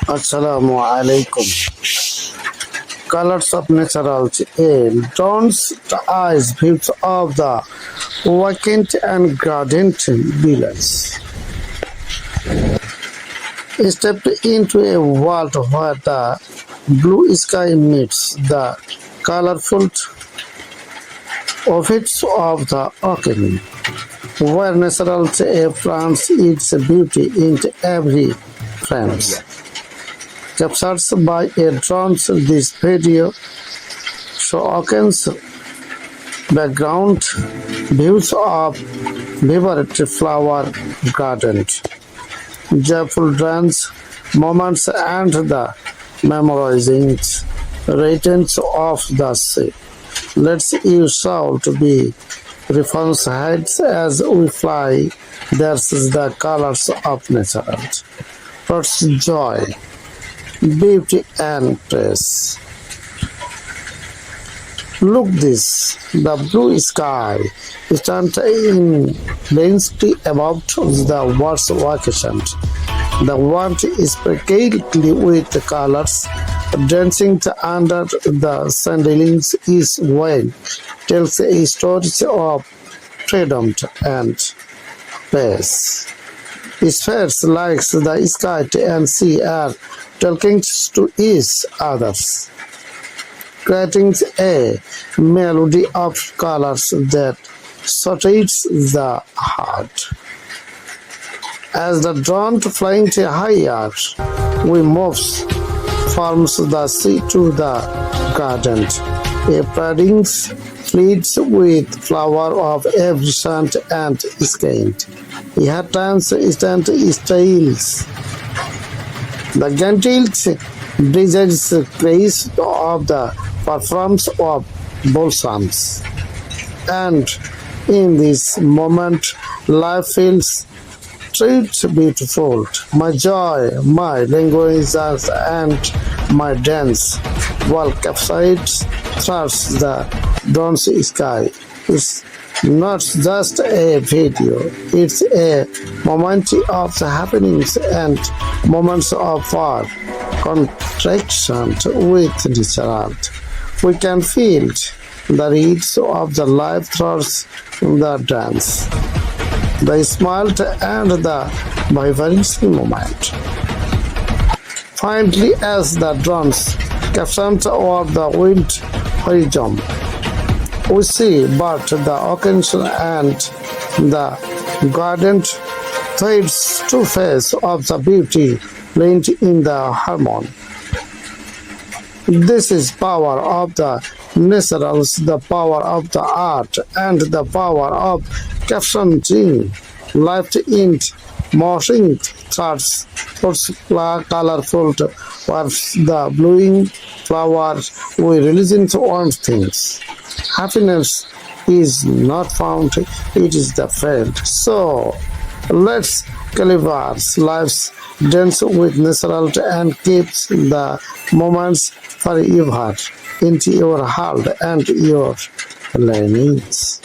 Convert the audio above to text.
Assalamu alaikum. Colors of natural air. Dawn's eyes views of the vacant and gradient villas. Stepped into a world where the blue sky meets the colorful orbits of the ocean, where natural air plants its beauty into every frame. Captured by a drone, this video showcases background views of vibrant flower garden, joyful dance moments, and the memorizing rhythms of the sea. Let's use sound to be reference heads as we fly. There's the colors of nature. First, joy, beauty, and praise. Look this, the blue sky stands in density above the world's vacation. The world is spectacularly with the colors dancing under the sandalings is wild, tells a story of freedom and peace. Spheres like the sky and sea are talking to each others, creating a melody of colors that soothes the heart. As the drone flying higher, we move from the sea to the garden. A padding fleets with flower of every scent and skin. Here times instant styles. The gentle breezes praise of the performance of blossoms. And in this moment, life feels truly beautiful. My joy, my language, and my dance, while capsized through the bronze sky. It's not just a video, it's a moment of the happenings and moments of our contraction with nature. We can feel the reeds of the life through the dance, the smile and the vibrancy moment. Finally, as the drones capture over the wind horizon, we see but the occasion and the garden fades to face of the beauty linked in the harmony. This is power of the naturals, the power of the art, and the power of capturing life in motion thoughts. Colorful was the blooming flowers we releasing to all things. Happiness is not found, it is the felt. So let's celebrate life's dance with natural and keep the moments forever into your heart and your learnings.